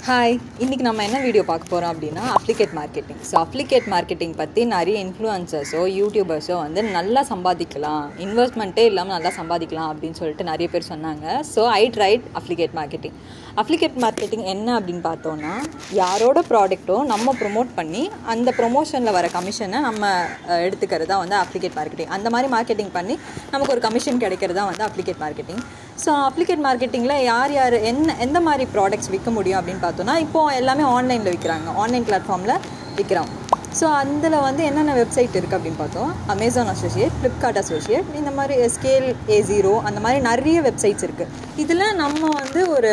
Hi, இன்றைக்கி நம்ம என்ன வீடியோ பார்க்க போகிறோம் அப்படின்னா அப்ளிகேட் மார்க்கெட்டிங். ஸோ அப்ளிகேட் மார்க்கெட்டிங் பற்றி நிறைய இன்ஃப்ளூயன்சர்ஸோ யூடியூபர்ஸோ வந்து நல்லா சம்பாதிக்கலாம், இன்வெஸ்ட்மெண்ட்டே இல்லாமல் நல்லா சம்பாதிக்கலாம் அப்படின்னு சொல்லிட்டு நிறைய பேர் சொன்னாங்க. So I tried affiliate marketing. Affiliate marketing என்ன அப்படின்னு பார்த்தோன்னா, யாரோட ப்ராடக்ட்டோ நம்ம ப்ரொமோட் பண்ணி அந்த ப்ரொமோஷனில் வர கமிஷனை நம்ம எடுத்துக்கிறது தான் வந்து அப்ளிகேட் மார்க்கெட்டிங். அந்த மாதிரி மார்க்கெட்டிங் பண்ணி நமக்கு ஒரு கமிஷன் கிடைக்கிறது தான் வந்து அப்ளிகேட் மார்க்கெட்டிங். ஸோ அப்ளிகேட் மார்க்கெட்டிங்கில் யார் எந்த மாதிரி ப்ராடக்ட்ஸ் விற்க முடியும் அப்படின்னு பார்த்தோன்னா, இப்போது எல்லாமே ஆன்லைனில் விற்கிறாங்க, ஆன்லைன் பிளாட்ஃபார்மில் விற்கிறாங்க. ஸோ அதில் வந்து என்னென்ன வெப்சைட் இருக்குது அப்படின்னு பார்த்தோம். அமேசான் அசோசியேட், ஃப்ளிப்கார்ட் அசோசியேட், இந்த மாதிரி ஸ்கேல் A0 அந்த மாதிரி நிறைய வெப்சைட்ஸ் இருக்குது. இதில் நம்ம வந்து ஒரு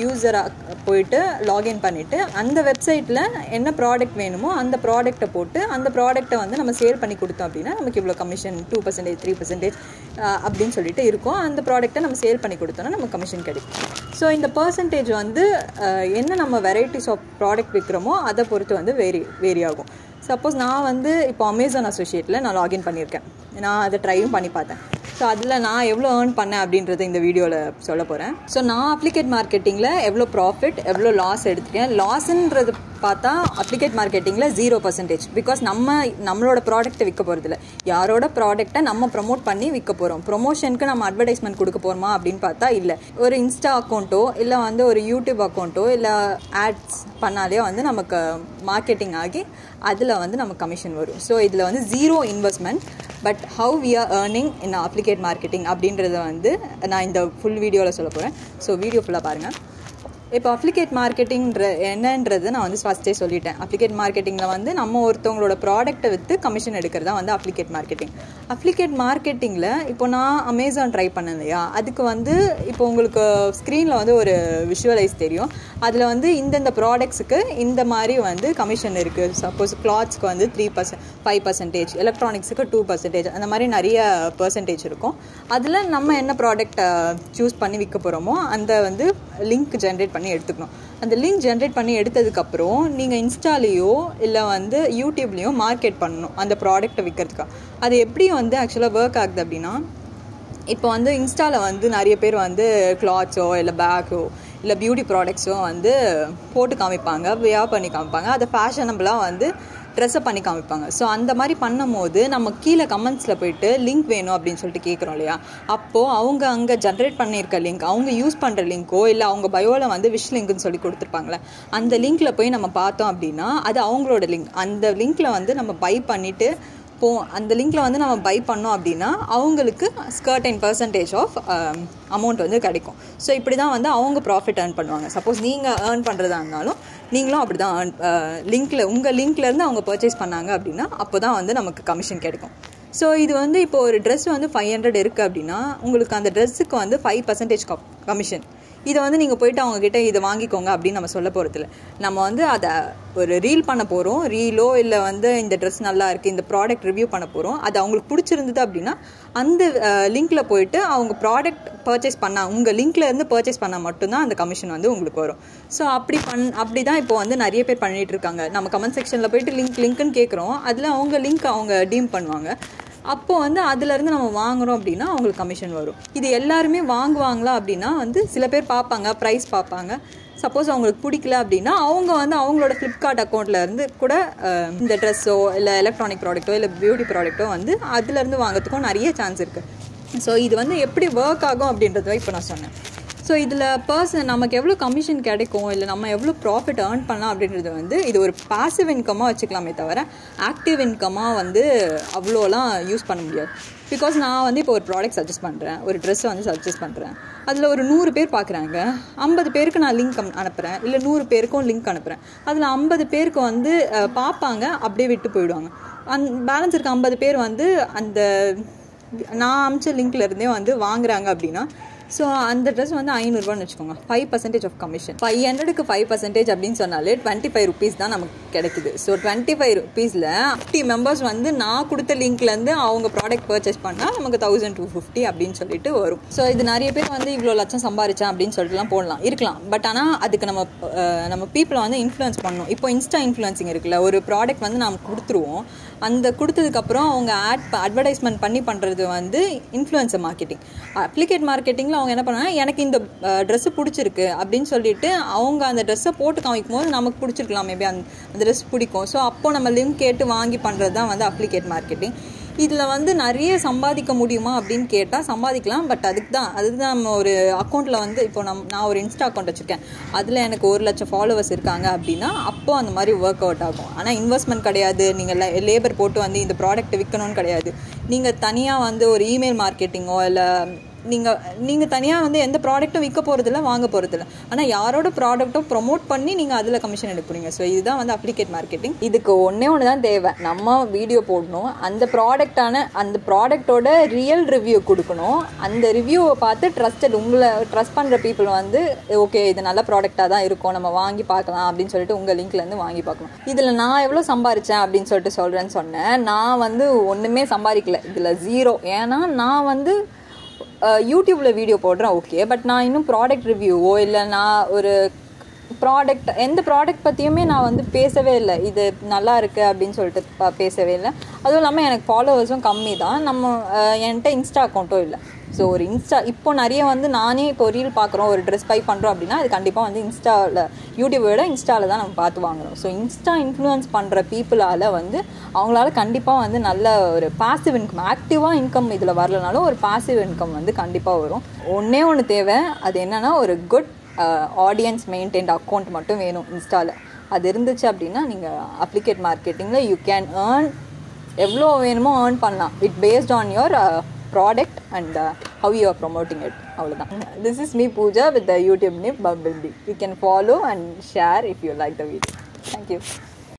யூஸராக போயிட்டு லாகின் பண்ணிவிட்டு அந்த வெப்சைட்டில் என்ன ப்ராடக்ட் வேணுமோ அந்த ப்ராடக்ட்டை போட்டு அந்த ப்ராடக்ட்டை வந்து நம்ம சேல் பண்ணி கொடுத்தோம் அப்படின்னா நமக்கு இவ்வளோ கமிஷன் 2%, 3% அப்படின்னு சொல்லிட்டு இருக்கும். அந்த ப்ராடக்ட்டை நம்ம சேல் பண்ணி கொடுத்தோன்னா நமக்கு கமிஷன் கிடைக்கும். ஸோ இந்த பர்சன்டேஜ் வந்து என்ன நம்ம வெரைட்டிஸ் ஆஃப் ப்ராடக்ட் விற்கிறோமோ அதை பொறுத்து வந்து வேரி ஆகும். சப்போஸ் நான் வந்து இப்போ அமேசான் அசோசியேட்டில் நான் லாகின் பண்ணியிருக்கேன், நான் அதை ட்ரையும் பண்ணி பார்த்தேன். ஸோ அதில் நான் எவ்வளோ ஏர்ன் பண்ணேன் அப்படின்றத இந்த வீடியோவில் சொல்ல போகிறேன். ஸோ நான் அப்ளிகேட் மார்க்கெட்டிங்கில் எவ்வளோ ப்ராஃபிட் எவ்வளோ லாஸ் எடுத்துருக்கேன். லாஸ்ன்றது பார்த்தா அப்ளிகேட் மார்க்கெட்டிங்கில் 0%. பிகாஸ் நம்மளோட ப்ராடக்ட்டை விற்க போகிறதில்ல, யாரோட ப்ராடக்ட்டை நம்ம ப்ரொமோட் பண்ணி விற்க போகிறோம். ப்ரொமோஷனுக்கு நம்ம அட்வர்டைஸ்மெண்ட் கொடுக்க போகிறோமா அப்படின்னு பார்த்தா இல்லை. ஒரு இன்ஸ்டா அக்கௌண்ட்டோ இல்லை வந்து ஒரு யூடியூப் அக்கௌண்ட்டோ இல்லை ஆட்ஸ் பண்ணாலே வந்து நமக்கு மார்க்கெட்டிங் ஆகி அதில் வந்து நமக்கு கமிஷன் வரும். ஸோ இதில் வந்து 0 investment, but how we are earning in affiliate marketing அப்படின்றத வந்து நான் இந்த ஃபுல் வீடியோவில் சொல்ல போகிறேன். ஸோ வீடியோ ஃபுல்லாக பாருங்கள். இப்போ அப்ளிகேட் மார்க்கெட்டிங்ன்ற என்னன்றது நான் வந்து ஃபஸ்ட்டே சொல்லிட்டேன். அப்ளிகேட் மார்க்கெட்டிங்கில் வந்து நம்ம ஒருத்தவங்களோட ப்ராடக்ட்டை விற்று கமிஷன் எடுக்கிறது தான் வந்து அப்ளிகேட் மார்க்கெட்டிங். அப்ளிகேட் மார்க்கெட்டிங்கில் இப்போ நான் அமேசான் ட்ரை பண்ணேன் இல்லையா, அதுக்கு வந்து இப்போ உங்களுக்கு ஸ்க்ரீனில் வந்து ஒரு விஷுவலைஸ் தெரியும். அதில் வந்து இந்தந்த ப்ராடக்ட்ஸுக்கு இந்த மாதிரி வந்து கமிஷன் இருக்குது. சப்போஸ் கிளாத்ஸ்க்கு வந்து 3%, 5%, எலக்ட்ரானிக்ஸுக்கு 2%, அந்த மாதிரி நிறைய பர்சன்டேஜ் இருக்கும். அதில் நம்ம என்ன ப்ராடக்ட் சூஸ் பண்ணி விற்க போகிறோமோ அந்த வந்து லிங்க் ஜென்ரேட் பண்ணி எடுத்துக்கணும். அந்த லிங்க் ஜென்ரேட் பண்ணி எடுத்ததுக்கப்புறம் நீங்கள் இன்ஸ்டாலேயோ இல்லை வந்து யூடியூப்லேயோ மார்க்கெட் பண்ணணும் அந்த ப்ராடக்ட்டை விற்கிறதுக்காக. அது எப்படி வந்து ஆக்சுவலாக ஒர்க் ஆகுது அப்படின்னா, இப்போ வந்து இன்ஸ்டாவில் வந்து நிறைய பேர் வந்து கிளாத்ஸோ இல்லை பேக்கோ இல்லை பியூட்டி ப்ராடக்ட்ஸோ வந்து போட்டு காமிப்பாங்க, வியர் பண்ணி காமிப்பாங்க, அதை ஃபேஷனபிளாக வந்து ட்ரெஸ்ஸை பண்ணி காமிப்பாங்க. ஸோ அந்த மாதிரி பண்ணும் போது நம்ம கீழே கமெண்ட்ஸில் போய்ட்டு லிங்க் வேணும் அப்படின்னு சொல்லிட்டு கேட்குறோம் இல்லையா, அப்போது அவங்க அங்கே ஜென்ரேட் பண்ணியிருக்க லிங்க், அவங்க யூஸ் பண்ணுற லிங்க்கோ இல்லை அவங்க பயோவில் வந்து விஷ் லிங்க்னு சொல்லி கொடுத்துருப்பாங்களே, அந்த லிங்க்கில் போய் நம்ம பார்த்தோம் அப்படின்னா அது அவங்களோட லிங்க். அந்த லிங்க்கில் வந்து நம்ம பை பண்ணிவிட்டு அந்த லிங்க்கில் வந்து நம்ம பை பண்ணோம் அப்படின்னா அவங்களுக்கு certain percentage ஆஃப் அமௌண்ட் வந்து கிடைக்கும். ஸோ இப்படி தான் வந்து அவங்க ப்ராஃபிட் ஏர்ன் பண்ணுவாங்க. சப்போஸ் நீங்கள் ஏர்ன் பண்ணுறதா இருந்தாலும் நீங்களும் அப்படி தான் லிங்க்கில் உங்கள் லிங்க்லேருந்து அவங்க பர்ச்சேஸ் பண்ணாங்க அப்படின்னா அப்போ தான் வந்து நமக்கு கமிஷன் கிடைக்கும். ஸோ இது வந்து இப்போ ஒரு ட்ரெஸ் வந்து 500 இருக்குது அப்படின்னா உங்களுக்கு அந்த ட்ரெஸ்ஸுக்கு வந்து 5% கமிஷன். இதை வந்து நீங்கள் போய்ட்டு அவங்கக்கிட்ட இதை வாங்கிக்கோங்க அப்படின்னு நம்ம சொல்ல போகிறதில்ல. நம்ம வந்து அதை ஒரு ரீல் பண்ண போகிறோம், ரீலோ இல்லை வந்து இந்த ட்ரெஸ் நல்லா இருக்குது, இந்த ப்ராடக்ட் ரிவ்யூ பண்ண போகிறோம். அது அவங்களுக்கு பிடிச்சிருந்தது அப்படின்னா அந்த லிங்க்கில் போய்ட்டு அவங்க ப்ராடக்ட் பர்ச்சேஸ் பண்ணால் உங்கள் லிங்க்லேருந்து பர்ச்சேஸ் பண்ணால் மட்டும்தான் அந்த கமிஷன் வந்து உங்களுக்கு வரும். ஸோ அப்படி தான் இப்போ வந்து நிறைய பேர் பண்ணிகிட்டு இருக்காங்க. நம்ம கமெண்ட் செக்ஷனில் போய்ட்டு லிங்க்னு கேட்குறோம், அதில் அவங்க லிங்க் அவங்க டீம் பண்ணுவாங்க. அப்போது வந்து அதிலேருந்து நம்ம வாங்குகிறோம் அப்படின்னா அவங்களுக்கு கமிஷன் வரும். இது எல்லாருமே வாங்குவாங்களா அப்படின்னா வந்து சில பேர் பார்ப்பாங்க, ப்ரைஸ் பார்ப்பாங்க. சப்போஸ் அவங்களுக்கு பிடிக்கல அப்படின்னா அவங்க வந்து அவங்களோட ஃப்ளிப்கார்ட் அக்கௌண்ட்லேருந்து கூட இந்த ட்ரெஸ்ஸோ இல்லை எலக்ட்ரானிக் ப்ராடக்ட்டோ இல்லை பியூட்டி ப்ராடக்ட்டோ வந்து அதுலேருந்து வாங்கிறதுக்கும் நிறைய சான்ஸ் இருக்குது. ஸோ இது வந்து எப்படி ஒர்க் ஆகும் அப்படின்றத இப்போ நான் சொன்னேன். ஸோ இதில் நமக்கு எவ்வளோ கமிஷன் கிடைக்கும் இல்லை நம்ம எவ்வளோ ப்ராஃபிட் ஏர்ன் பண்ணலாம் அப்படின்றது வந்து இது ஒரு பாசிவ் இன்கமாக வச்சுக்கலாமே தவிர ஆக்டிவ் இன்கமாக வந்து அவ்வளோலாம் யூஸ் பண்ண முடியாது. பிகாஸ் நான் வந்து இப்போ ஒரு ப்ராடக்ட் சஜஸ்ட் பண்ணுறேன், ஒரு ட்ரெஸ்ஸை வந்து சஜஸ்ட் பண்ணுறேன், அதில் ஒரு 100 பேர் பார்க்குறாங்க, 50 பேருக்கு நான் லிங்க் அனுப்புகிறேன், இல்லை 100 பேருக்கும் லிங்க் அனுப்புகிறேன். அதில் 50 பேருக்கு வந்து பார்ப்பாங்க, அப்படியே விட்டு போயிடுவாங்க. பேலன்ஸ் இருக்க 50 பேர் வந்து அந்த நான் அமிச்ச லிங்க்லேருந்தே வந்து வாங்குறாங்க அப்படின்னா ஸோ அந்த ட்ரெஸ் வந்து 500 ரூபான்னு வச்சுக்கோங்க, 5% ஆஃப் கமிஷன். 500க்கு 5% அப்படின்னு சொன்னாலே 25 rupees தான் நமக்கு கிடைக்குது. ஸோ 25 rupeesல 50 மெம்பர்ஸ் வந்து நான் கொடுத்த லிங்க்லேருந்து அவங்க ப்ராடக்ட் பர்ச்சேஸ் பண்ணால் நமக்கு 1250 அப்படின்னு சொல்லிட்டு வரும். ஸோ இது நிறைய பேர் வந்து இவ்வளோ லட்சம் சம்பாரிச்சேன் அப்படின்னு சொல்லிட்டுலாம் போடலாம், இருக்கலாம். பட் ஆனால் அதுக்கு நம்ம பீப்புளை வந்து இன்ஃப்ளூயன்ஸ் பண்ணணும். இப்போ இன்ஸ்டா இன்ஃப்ளூயன்சிங் இருக்குல்ல, ஒரு ப்ராடக்ட் வந்து நம்ம கொடுத்துருவோம், அந்த கொடுத்ததுக்கப்புறம் அவங்க அட்வர்டைஸ்மெண்ட் பண்ணி பண்ணுறது வந்து இன்ஃப்ளூயன்சர் மார்க்கெட்டிங். அப்ளிகேட் மார்க்கெட்டிங்கில் அவங்க என்ன பண்ணாங்கன்னா எனக்கு இந்த ட்ரெஸ்ஸு பிடிச்சிருக்கு அப்படின்னு சொல்லிட்டு அவங்க அந்த ட்ரெஸ்ஸை போட்டு காமிக்கும் போது நமக்கு பிடிச்சிருக்கலாம், மேபி அந்த ட்ரெஸ் பிடிக்கும். ஸோ அப்போது நம்ம லிங்க் கேட்டு வாங்கி பண்ணுறது தான் வந்து அஃப்லிகேட் மார்க்கெட்டிங். இதில் வந்து நிறைய சம்பாதிக்க முடியுமா அப்படின்னு கேட்டால் சம்பாதிக்கலாம். பட் அதுக்கு தான் நம்ம ஒரு அக்கௌண்ட்டில் வந்து இப்போ நான் ஒரு இன்ஸ்டா அக்கௌண்ட் வச்சுருக்கேன், அதில் எனக்கு 1 லட்சம் ஃபாலோவர்ஸ் இருக்காங்க அப்படின்னா அப்போது அந்த மாதிரி ஒர்க் அவுட் ஆகும். ஆனால் இன்வெஸ்ட்மெண்ட் கிடையாது, நீங்கள் லேபர் போட்டு வந்து இந்த ப்ராடக்ட் விற்கணும்னு கிடையாது. நீங்கள் தனியாக வந்து ஒரு இமெயில் மார்க்கெட்டிங்கோ இல்லை நீங்கள் தனியாக வந்து எந்த ப்ராடக்ட்டும் விற்க போகிறதில்ல, வாங்க போகிறதில்ல. ஆனால் யாரோட ப்ராடக்ட்டும் ப்ரொமோட் பண்ணி நீங்கள் அதில் கமிஷன் எடுக்கிறீங்க. ஸோ இதுதான் வந்து அப்ளிகேட் மார்க்கெட்டிங். இதுக்கு ஒன்றே தான் தேவை, நம்ம வீடியோ போடணும், அந்த ப்ராடக்டோட ரியல் ரிவ்யூ கொடுக்கணும். அந்த ரிவ்யூவை பார்த்து உங்களை ட்ரஸ்ட் பண்ணுற பீப்புள் வந்து ஓகே இது நல்ல ப்ராடக்டாக தான் இருக்கும், நம்ம வாங்கி பார்க்கலாம் அப்படின்னு சொல்லிட்டு உங்கள் லிங்க்லேருந்து வாங்கி பார்க்கணும். இதில் நான் எவ்வளோ சம்பாதிச்சேன் அப்படின்னு சொல்லிட்டு சொல்கிறேன்னு சொன்னேன். நான் வந்து ஒன்றுமே சம்பாதிக்கல, இதில் 0. ஏன்னா நான் வந்து யூடியூப்பில் வீடியோ போடுறேன் ஓகே, பட் நான் இன்னும் ப்ராடக்ட் ரிவ்யூவோ இல்லை நான் ஒரு எந்த ப்ராடக்ட் பற்றியுமே நான் வந்து பேசவே இல்லை. இது நல்லா இருக்குது அப்படின்னு சொல்லிட்டு பேசவே இல்லை. அதுவும் இல்லாமல் எனக்கு ஃபாலோவர்ஸும் கம்மி தான். என்கிட்ட இன்ஸ்டா அக்கௌண்ட்டும் இல்லை. ஸோ ஒரு இப்போ நிறைய வந்து நானே இப்போ ரீல் பார்க்குறோம், ஒரு ட்ரெஸ் பை பண்ணுறோம் அப்படின்னா அது கண்டிப்பாக வந்து யூடியூபை விட இன்ஸ்டாவில் தான் நம்ம பார்த்து வாங்குறோம். ஸோ இன்ஸ்டா இன்ஃப்ளூயன்ஸ் பண்ணுற பீப்புளால் வந்து அவங்களால கண்டிப்பாக வந்து நல்ல ஒரு பாசிவ் இன்கம், ஆக்டிவாக இன்கம் இதில் வரலனாலும் ஒரு பாசிவ் இன்கம் வந்து கண்டிப்பாக வரும். ஒன்று தேவை, அது என்னென்னா ஒரு குட் ஆடியன்ஸ் மெயின்டைன்ட் அக்கௌண்ட் மட்டும் வேணும் இன்ஸ்டாவில். அது இருந்துச்சு அப்படின்னா நீங்கள் அப்ளிகேட் மார்க்கெட்டிங்கில் யூ கேன் ஏர்ன், எவ்வளோ வேணுமோ ஏர்ன் பண்ணலாம். It based on your product and how you are promoting it. This is me Pooja with the YouTube name Bumblebee. You can follow and share if you like the video. Thank you.